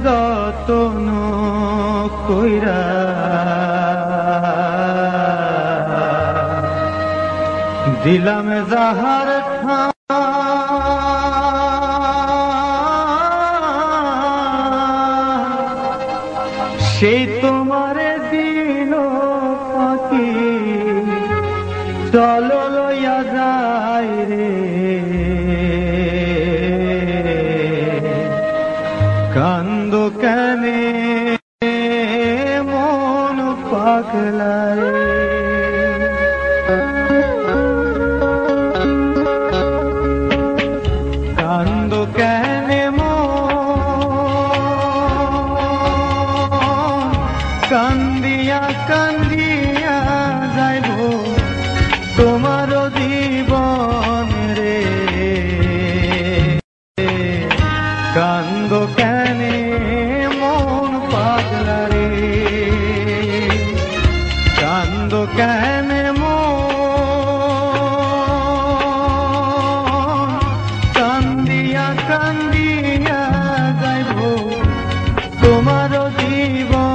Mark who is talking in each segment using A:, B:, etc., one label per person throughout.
A: যতন কইরা দিলাম যাহার সেই তোমারে দিল পাখি চলো লইয়া যায় রে কান্দ কেনে মন পাগলায় কান্দ কেনে কান্দিয়া কান্দিয়া যাইব তোমার জীবন রে কান্দ কেনে মন পাগলা রে কান্দ কেনে কান্দিয়া কান্দিয়া যাইব তোমার জীবন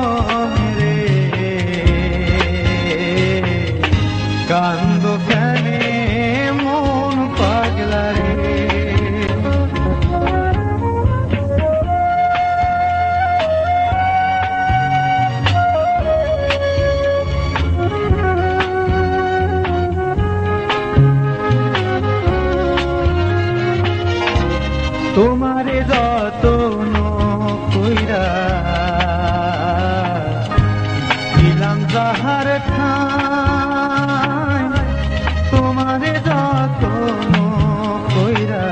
A: কান্দ কেনে মন পাগলা রে তোমারে যতন কইরা দিলাম যাহার ঠাই তোমারে যতন কইরা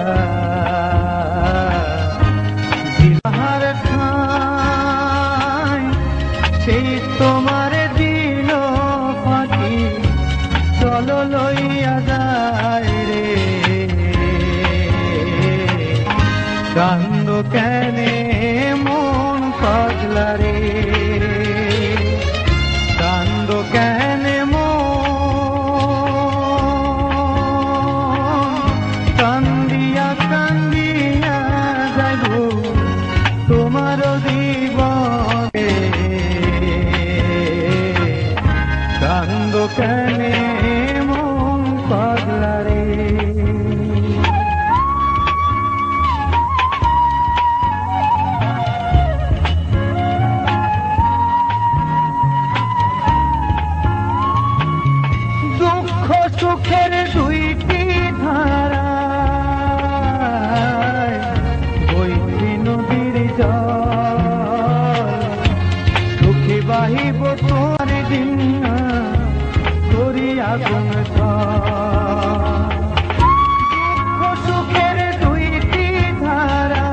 A: দিলার ঠাই সেই তোমারে দিল পাখি চলো লইয়া যায় রে কান্দ কেনে মন পাগলা রে কান্দ কেনে কান্দিয়া কান্দিয়া যাইব তোমার জীবনে কান্দ কেনে মন পাগলা রে সুখের দুইটি ধারা বইছি নদীর জল সুখী বাহিব তোমার দিন করিয়া কোন সুখের দুইটি ধারা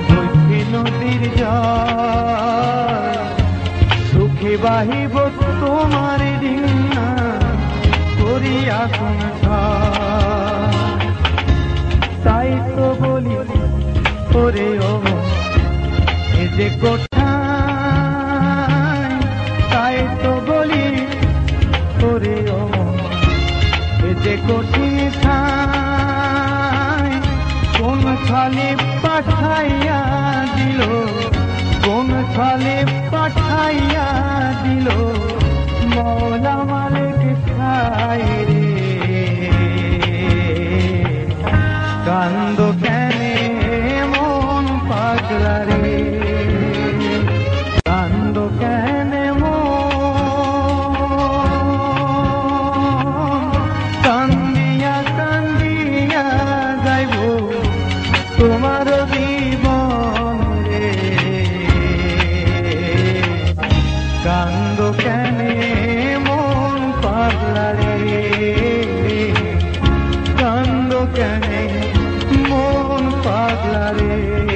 A: বইছি নদীর জল সুখী বাহিব তোমার দিন করিয়া তাই তো বলি ওরে ও এ যে কোথায় তাই তো বলি ওরে ও এ যে কঠিন ঠাই কোন খালি পাঠাইয়া দিল কোন খালি পাঠাইয়া দিল মৌলা মালিক খাই রে কান্দ কেনে মন পাগলা রে কান্দ কেনে কান্দিয়া কান্দিয়া যাইব তোমার জীবন রে কান্দ কেনে মন পাগলা রে কান্দ কেনে মন পাগলা রে